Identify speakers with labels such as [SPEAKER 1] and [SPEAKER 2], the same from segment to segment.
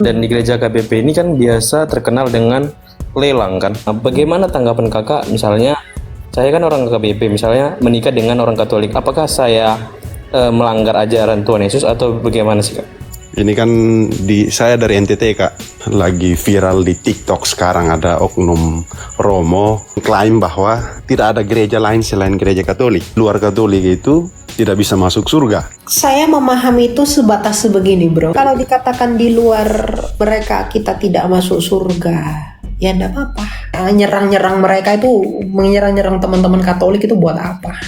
[SPEAKER 1] Dan di gereja KBP ini kan biasa terkenal dengan lelang kan. Nah, bagaimana tanggapan kakak misalnya saya kan orang KBP misalnya menikah dengan orang Katolik. Apakah saya melanggar ajaran Tuhan Yesus atau bagaimana sih kak?
[SPEAKER 2] Ini kan saya dari NTT kak, lagi viral di TikTok sekarang ada oknum Romo klaim bahwa tidak ada gereja lain selain gereja Katolik. Luar Katolik itu tidak bisa masuk surga.
[SPEAKER 3] Saya memahami itu sebatas sebegini bro. Kalau dikatakan di luar mereka kita tidak masuk surga, ya enggak apa-apa. Nyerang-nyerang mereka itu, menyerang-nyerang teman-teman Katolik itu buat apa?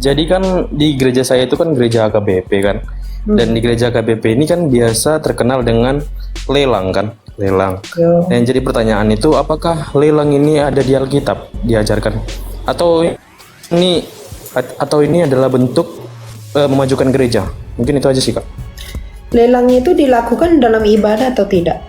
[SPEAKER 1] Jadi kan di gereja saya itu kan gereja KBP kan. Dan di gereja KBP ini kan biasa terkenal dengan lelang kan, lelang. Dan jadi pertanyaan itu apakah lelang ini ada di Alkitab diajarkan atau ini adalah bentuk memajukan gereja? Mungkin itu aja sih kak.
[SPEAKER 3] Lelang itu dilakukan dalam ibadah atau tidak?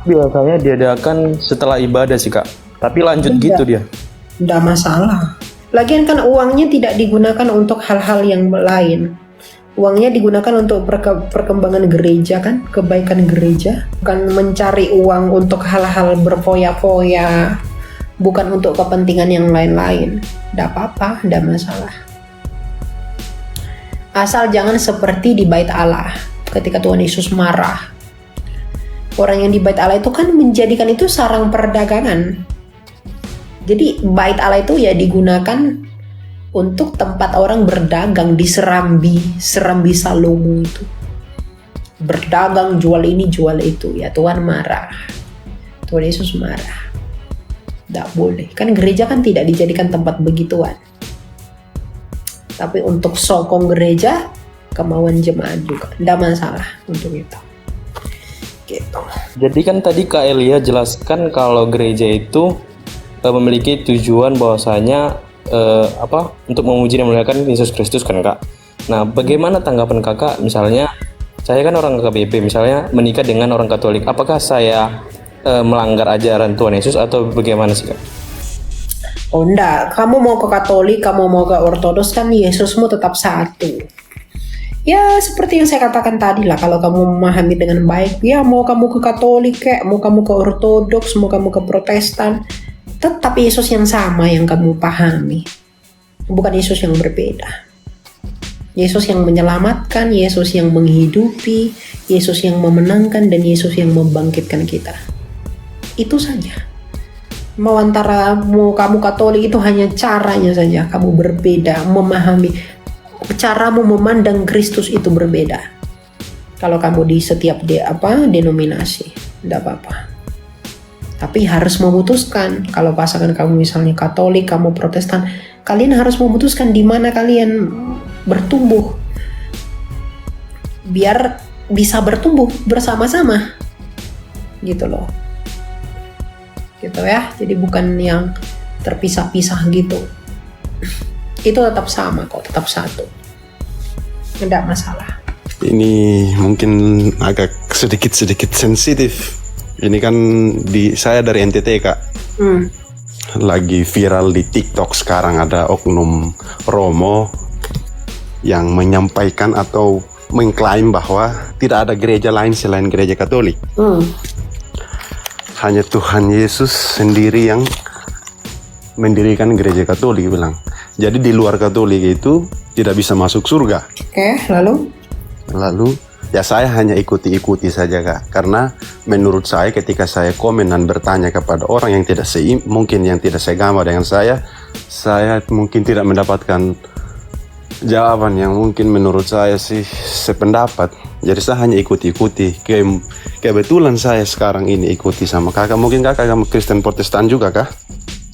[SPEAKER 1] Biasanya diadakan setelah ibadah sih kak. Tapi lanjut gitu dia.
[SPEAKER 3] Tidak masalah. Lagian kan uangnya tidak digunakan untuk hal-hal yang lain. Uangnya digunakan untuk perkembangan gereja kan, kebaikan gereja. Bukan mencari uang untuk hal-hal berfoya-foya, bukan untuk kepentingan yang lain-lain. Tidak apa-apa, tidak masalah. Asal jangan seperti di Bait Allah ketika Tuhan Yesus marah. Orang yang di Bait Allah itu kan menjadikan itu sarang perdagangan. Jadi Bait Allah itu ya digunakan untuk tempat orang berdagang di Serambi Salomo itu. Berdagang jual ini jual itu, ya Tuhan marah. Tuhan Yesus marah. Tidak boleh. Kan gereja kan tidak dijadikan tempat begituan. Tapi untuk sokong gereja, kemauan jemaat juga. Tidak masalah untuk itu. Gitu.
[SPEAKER 1] Jadi kan tadi Kak Elia jelaskan kalau gereja itu memiliki tujuan bahwasanya untuk memuji dan memuliakan Yesus Kristus kan kak. Nah bagaimana tanggapan kakak misalnya saya kan orang KBP misalnya menikah dengan orang Katolik. Apakah saya melanggar ajaran Tuhan Yesus atau bagaimana sih kak?
[SPEAKER 3] Oh enggak, kamu mau ke Katolik, kamu mau ke Ortodoks kan Yesusmu tetap satu. Ya seperti yang saya katakan tadi lah, kalau kamu memahami dengan baik, ya mau kamu ke Katolik kayak, mau kamu ke Ortodoks, mau kamu ke Protestan, tetap Yesus yang sama yang kamu pahami. Bukan Yesus yang berbeda. Yesus yang menyelamatkan, Yesus yang menghidupi, Yesus yang memenangkan, dan Yesus yang membangkitkan kita. Itu saja. Mau kamu Katolik itu hanya caranya saja. Kamu berbeda, memahami. Caramu memandang Kristus itu berbeda. Kalau kamu di setiap denominasi, tidak apa-apa. Tapi harus memutuskan. Kalau pasangan kamu misalnya Katolik, kamu Protestan, kalian harus memutuskan di mana kalian bertumbuh. Biar bisa bertumbuh bersama-sama. Gitu loh. Gitu ya. Jadi bukan yang terpisah-pisah gitu. Itu tetap sama kok, tetap satu. Tidak masalah.
[SPEAKER 2] Ini mungkin agak sedikit sensitif. Ini kan saya dari NTT kak, lagi viral di TikTok sekarang ada oknum Romo yang menyampaikan atau mengklaim bahwa tidak ada gereja lain selain gereja Katolik. Hanya Tuhan Yesus sendiri yang mendirikan gereja Katolik bilang. Jadi di luar Katolik itu tidak bisa masuk surga.
[SPEAKER 3] Oke, lalu?
[SPEAKER 2] Ya saya hanya ikuti saja kak, karena menurut saya ketika saya komen dan bertanya kepada orang yang tidak mungkin yang tidak seagama dengan saya mungkin tidak mendapatkan jawaban yang mungkin menurut saya sih sependapat. Jadi saya hanya ikuti. Kebetulan saya sekarang ini ikuti sama kakak. Mungkin kakak kamu Kristen Protestan juga kah?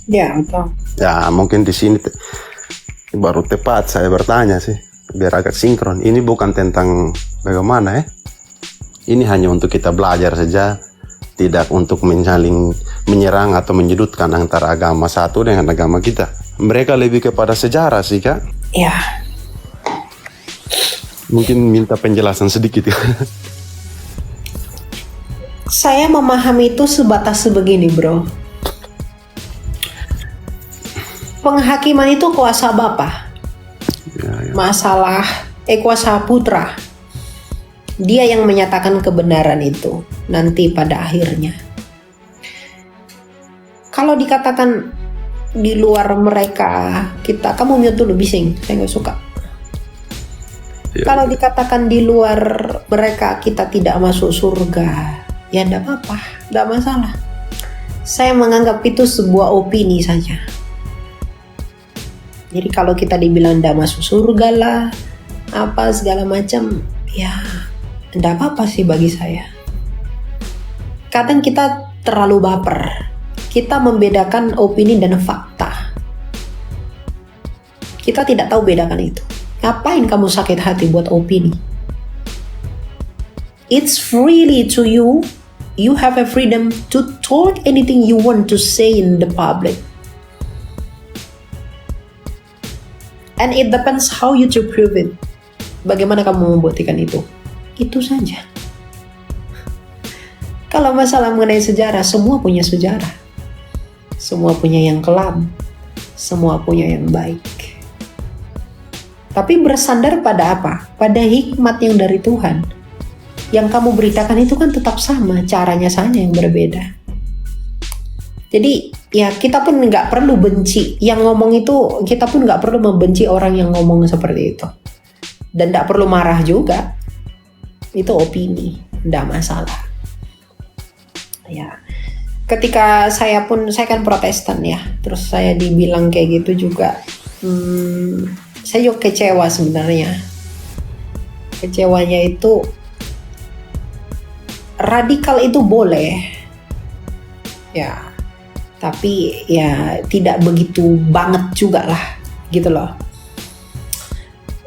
[SPEAKER 3] Ya, betul.
[SPEAKER 2] Ya mungkin di sini baru tepat saya bertanya sih. Biar agak sinkron. Ini bukan tentang bagaimana ya. Ini hanya untuk kita belajar saja. Tidak untuk menyerang atau menyudutkan antara agama satu dengan agama kita. Mereka lebih kepada sejarah sih kak.
[SPEAKER 3] Ya.
[SPEAKER 2] Mungkin minta penjelasan sedikit.
[SPEAKER 3] Saya memahami itu sebatas sebegini bro. Penghakiman itu kuasa Bapa. masalah kuasa putra. Dia yang menyatakan kebenaran itu nanti pada akhirnya. Kalau dikatakan di luar mereka, kamu mute dulu bising, saya nggak suka.
[SPEAKER 2] Ya.
[SPEAKER 3] Kalau dikatakan di luar mereka kita tidak masuk surga, ya enggak apa-apa, enggak masalah. Saya menganggap itu sebuah opini saja. Jadi kalau kita dibilang enggak masuk surga lah, apa segala macam, ya enggak apa-apa sih bagi saya. Kadang kita terlalu baper. Kita membedakan opini dan fakta. Kita tidak tahu bedakan itu. Ngapain kamu sakit hati buat opini? It's freely to you. You have a freedom to talk anything you want to say in the public. And it depends how you to prove it. Bagaimana kamu membuktikan itu? Itu saja. Kalau masalah mengenai sejarah, semua punya sejarah. Semua punya yang kelam. Semua punya yang baik. Tapi bersandar pada apa? Pada hikmat yang dari Tuhan. Yang kamu beritakan itu kan tetap sama, caranya saja yang berbeda. Jadi ya kita pun nggak perlu benci. Yang ngomong itu, kita pun nggak perlu membenci orang yang ngomong seperti itu. Dan nggak perlu marah juga. Itu opini, nggak masalah. Ya, ketika saya kan Protestan ya, terus saya dibilang kayak gitu juga, saya juga kecewa sebenarnya. Kecewanya itu radikal itu boleh, ya, tapi ya tidak begitu banget juga lah, gitu loh.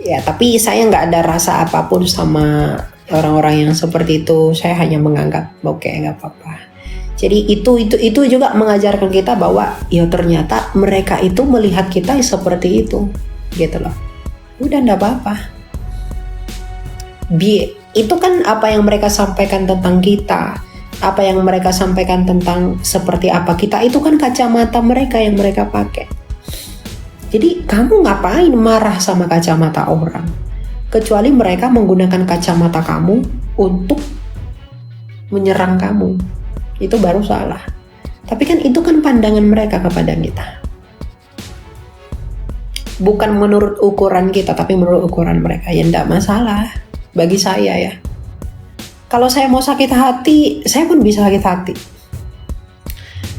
[SPEAKER 3] Ya, tapi saya nggak ada rasa apapun sama orang-orang yang seperti itu. Saya hanya menganggap oke, nggak apa-apa. Jadi itu juga mengajarkan kita bahwa ya ternyata mereka itu melihat kita seperti itu, gitu loh. Udah nggak apa-apa. Itu kan apa yang mereka sampaikan tentang kita, apa yang mereka sampaikan tentang seperti apa kita, itu kan kacamata mereka yang mereka pakai. Jadi kamu ngapain marah sama kacamata orang? Kecuali mereka menggunakan kacamata kamu untuk menyerang kamu. Itu baru salah. Tapi kan itu kan pandangan mereka kepada kita. Bukan menurut ukuran kita, tapi menurut ukuran mereka. Ya enggak masalah bagi saya ya. Kalau saya mau sakit hati, saya pun bisa sakit hati.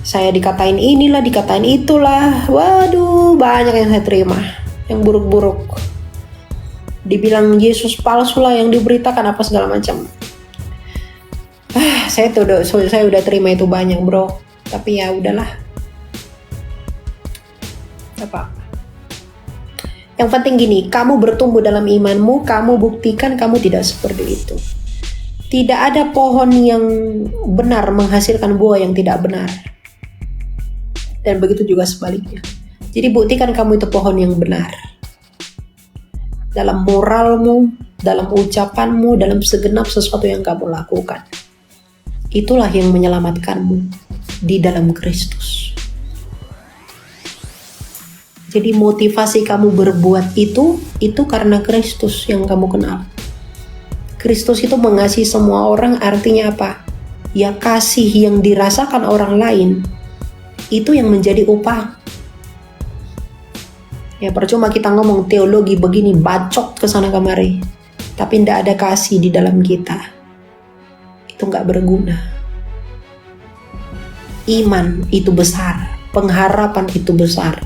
[SPEAKER 3] Saya dikatain inilah, dikatain itulah. Waduh, banyak yang saya terima. Yang buruk-buruk. Dibilang Yesus palsu lah yang diberitakan apa segala macam. Saya udah terima itu banyak bro, tapi ya udahlah. Apa? Yang penting gini, kamu bertumbuh dalam imanmu, kamu buktikan kamu tidak seperti itu. Tidak ada pohon yang benar menghasilkan buah yang tidak benar. Dan begitu juga sebaliknya. Jadi buktikan kamu itu pohon yang benar. Dalam moralmu, dalam ucapanmu, dalam segenap sesuatu yang kamu lakukan. Itulah yang menyelamatkanmu di dalam Kristus. Jadi motivasi kamu berbuat itu karena Kristus yang kamu kenal. Kristus itu mengasihi semua orang, artinya apa? Ya kasih yang dirasakan orang lain, itu yang menjadi upah. Ya percuma kita ngomong teologi begini, bacot kesana kemari, tapi tidak ada kasih di dalam kita. Itu nggak berguna. Iman itu besar, pengharapan itu besar,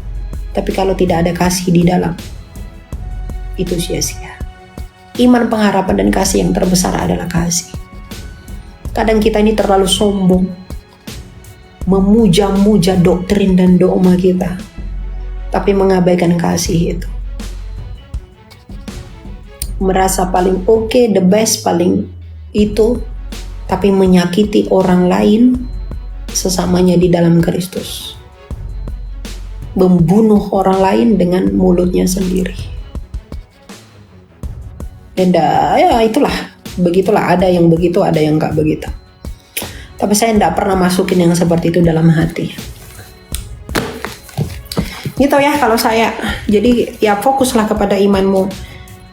[SPEAKER 3] tapi kalau tidak ada kasih di dalam, itu sia-sia. Iman, pengharapan, dan kasih yang terbesar adalah kasih. Kadang kita ini terlalu sombong, memuja-muja doktrin dan dogma kita, tapi mengabaikan kasih itu. Merasa paling oke, the best, paling itu, tapi menyakiti orang lain sesamanya di dalam Kristus. Membunuh orang lain dengan mulutnya sendiri. Dan ya itulah, begitulah, ada yang begitu, ada yang nggak begitu. Tapi saya tidak pernah masukin yang seperti itu dalam hati. Gitu ya kalau saya. Jadi ya fokuslah kepada imanmu.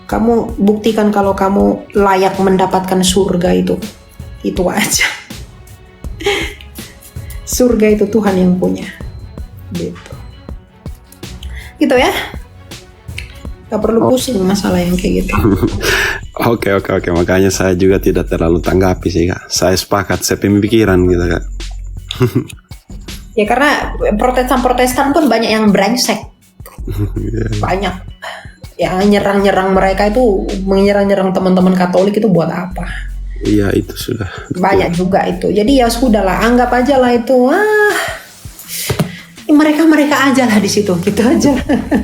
[SPEAKER 3] Kamu buktikan kalau kamu layak mendapatkan surga itu aja. Surga itu Tuhan yang punya, gitu ya. Gak perlu pusing masalah yang kayak gitu.
[SPEAKER 2] Oke, makanya saya juga tidak terlalu tanggapi sih Kak. Saya sepakat, saya pemikiran gitu Kak.
[SPEAKER 3] Ya karena Protestan pun banyak yang brengsek. Banyak yang nyerang mereka itu, menyerang teman-teman Katolik itu buat apa?
[SPEAKER 2] Iya, itu sudah
[SPEAKER 3] banyak juga itu. Jadi ya sudahlah, anggap aja lah itu. Mereka aja lah di situ, gitu aja.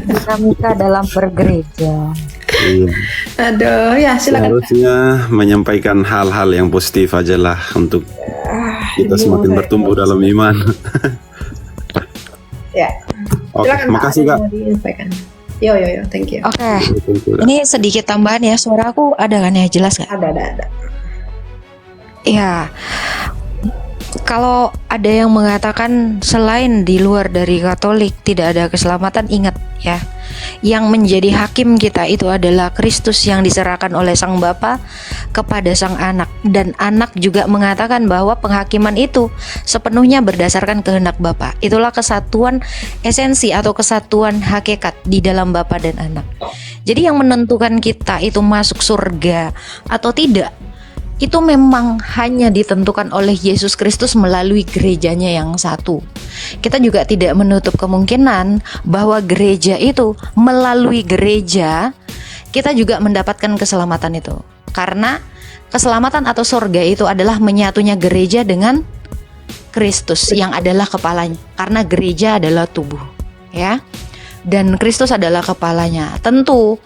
[SPEAKER 4] Dinamika dalam bergereja.
[SPEAKER 2] Iya.
[SPEAKER 3] Aduh, ya silakan.
[SPEAKER 2] Harusnya menyampaikan hal-hal yang positif aja lah untuk kita semakin bertumbuh dalam iman.
[SPEAKER 3] Ya.
[SPEAKER 2] Oke,
[SPEAKER 3] Silakan,
[SPEAKER 2] makasih Kak.
[SPEAKER 3] Yo, thank you.
[SPEAKER 4] Oke. Ini sedikit tambahan ya, suara aku ada kan ya, jelas gak?
[SPEAKER 3] Ada.
[SPEAKER 4] Ya, kalau ada yang mengatakan selain di luar dari Katolik tidak ada keselamatan, ingat ya, yang menjadi hakim kita itu adalah Kristus yang diserahkan oleh Sang Bapa kepada Sang Anak, dan Anak juga mengatakan bahwa penghakiman itu sepenuhnya berdasarkan kehendak Bapa. Itulah kesatuan esensi atau kesatuan hakikat di dalam Bapa dan Anak. Jadi yang menentukan kita itu masuk surga atau tidak, itu memang hanya ditentukan oleh Yesus Kristus melalui gerejanya yang satu. Kita juga tidak menutup kemungkinan bahwa gereja itu, melalui gereja kita juga mendapatkan keselamatan itu. Karena keselamatan atau surga itu adalah menyatunya gereja dengan Kristus yang adalah kepalanya. Karena gereja adalah tubuh, ya. Dan Kristus adalah kepalanya. Tentu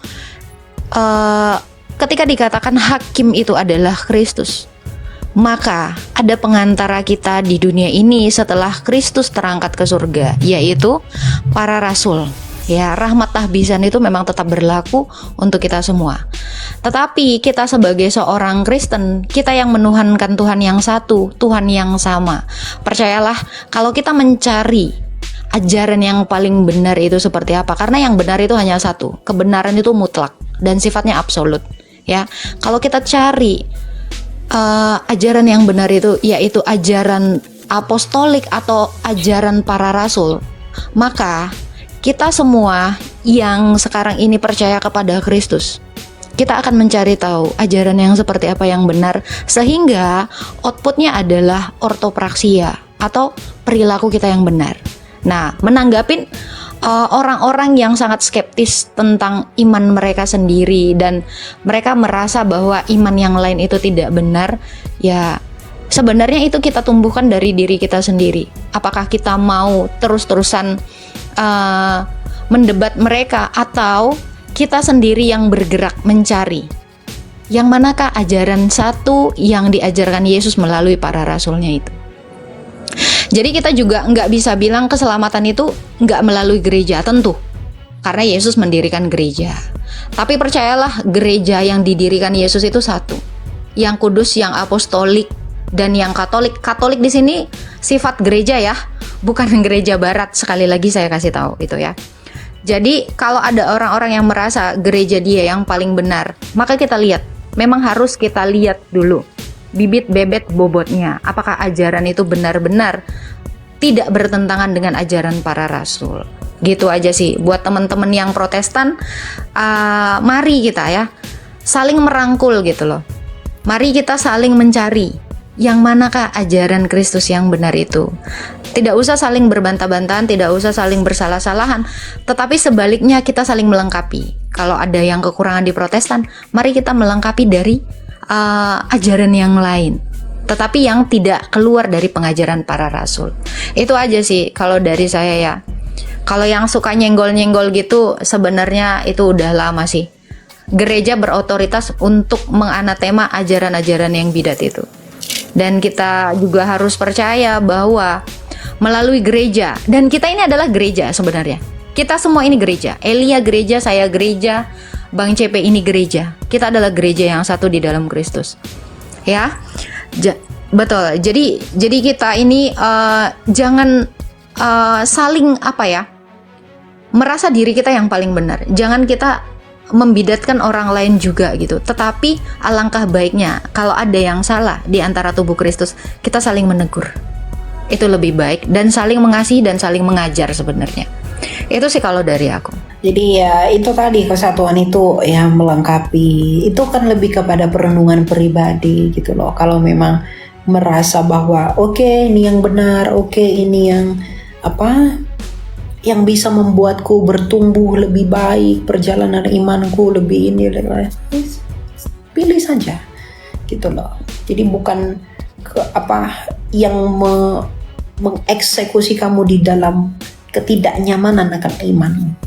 [SPEAKER 4] ketika dikatakan hakim itu adalah Kristus, maka ada pengantara kita di dunia ini setelah Kristus terangkat ke surga, yaitu para rasul. Ya, rahmat tahbisan itu memang tetap berlaku untuk kita semua. Tetapi kita sebagai seorang Kristen, kita yang menuhankan Tuhan yang satu, Tuhan yang sama. Percayalah, kalau kita mencari ajaran yang paling benar itu seperti apa, karena yang benar itu hanya satu, kebenaran itu mutlak dan sifatnya absolut. Ya, kalau kita cari ajaran yang benar itu, yaitu ajaran apostolik atau ajaran para rasul, maka kita semua yang sekarang ini percaya kepada Kristus, kita akan mencari tahu ajaran yang seperti apa yang benar, sehingga outputnya adalah ortopraksia atau perilaku kita yang benar. Nah, menanggapin orang-orang yang sangat skeptis tentang iman mereka sendiri dan mereka merasa bahwa iman yang lain itu tidak benar, ya sebenarnya itu kita tumbuhkan dari diri kita sendiri. Apakah kita mau terus-terusan mendebat mereka, atau kita sendiri yang bergerak mencari yang manakah ajaran satu yang diajarkan Yesus melalui para rasulnya itu. Jadi kita juga nggak bisa bilang keselamatan itu nggak melalui gereja, tentu, karena Yesus mendirikan gereja. Tapi percayalah, gereja yang didirikan Yesus itu satu, yang kudus, yang apostolik, dan yang katolik. Katolik di sini sifat gereja ya, bukan gereja barat. Sekali lagi saya kasih tahu itu ya. Jadi kalau ada orang-orang yang merasa gereja dia yang paling benar, maka kita lihat, memang harus kita lihat dulu bibit bebet bobotnya, apakah ajaran itu benar-benar tidak bertentangan dengan ajaran para rasul. Gitu aja sih buat teman-teman yang Protestan. Mari kita ya saling merangkul gitu loh. Mari kita saling mencari yang manakah ajaran Kristus yang benar itu. Tidak usah saling berbantah-bantahan, tidak usah saling bersalah-salahan, tetapi sebaliknya kita saling melengkapi. Kalau ada yang kekurangan di Protestan, mari kita melengkapi dari ajaran yang lain, tetapi yang tidak keluar dari pengajaran para rasul. Itu aja sih kalau dari saya ya. Kalau yang suka nyenggol-nyenggol gitu, sebenarnya itu udah lama sih. Gereja berotoritas untuk menganatema ajaran-ajaran yang bidat itu. Dan kita juga harus percaya bahwa melalui gereja, dan kita ini adalah gereja sebenarnya. Kita semua ini gereja. Elia gereja, saya gereja, Bang CP ini gereja. Kita adalah gereja yang satu di dalam Kristus. Ya. Betul. Jadi kita ini jangan saling merasa diri kita yang paling benar. Jangan kita membidatkan orang lain juga gitu. Tetapi alangkah baiknya kalau ada yang salah di antara tubuh Kristus, kita saling menegur. Itu lebih baik, dan saling mengasihi dan saling mengajar sebenarnya. Itu sih kalau dari aku.
[SPEAKER 3] Jadi ya itu tadi, kesatuan itu ya melengkapi. Itu kan lebih kepada perenungan pribadi gitu loh. Kalau memang merasa bahwa oke, ini yang benar, oke, ini yang yang bisa membuatku bertumbuh lebih baik, perjalanan imanku lebih ini, pilih saja gitu loh. Jadi bukan yang mengeksekusi kamu di dalam ketidaknyamanan akan imanmu.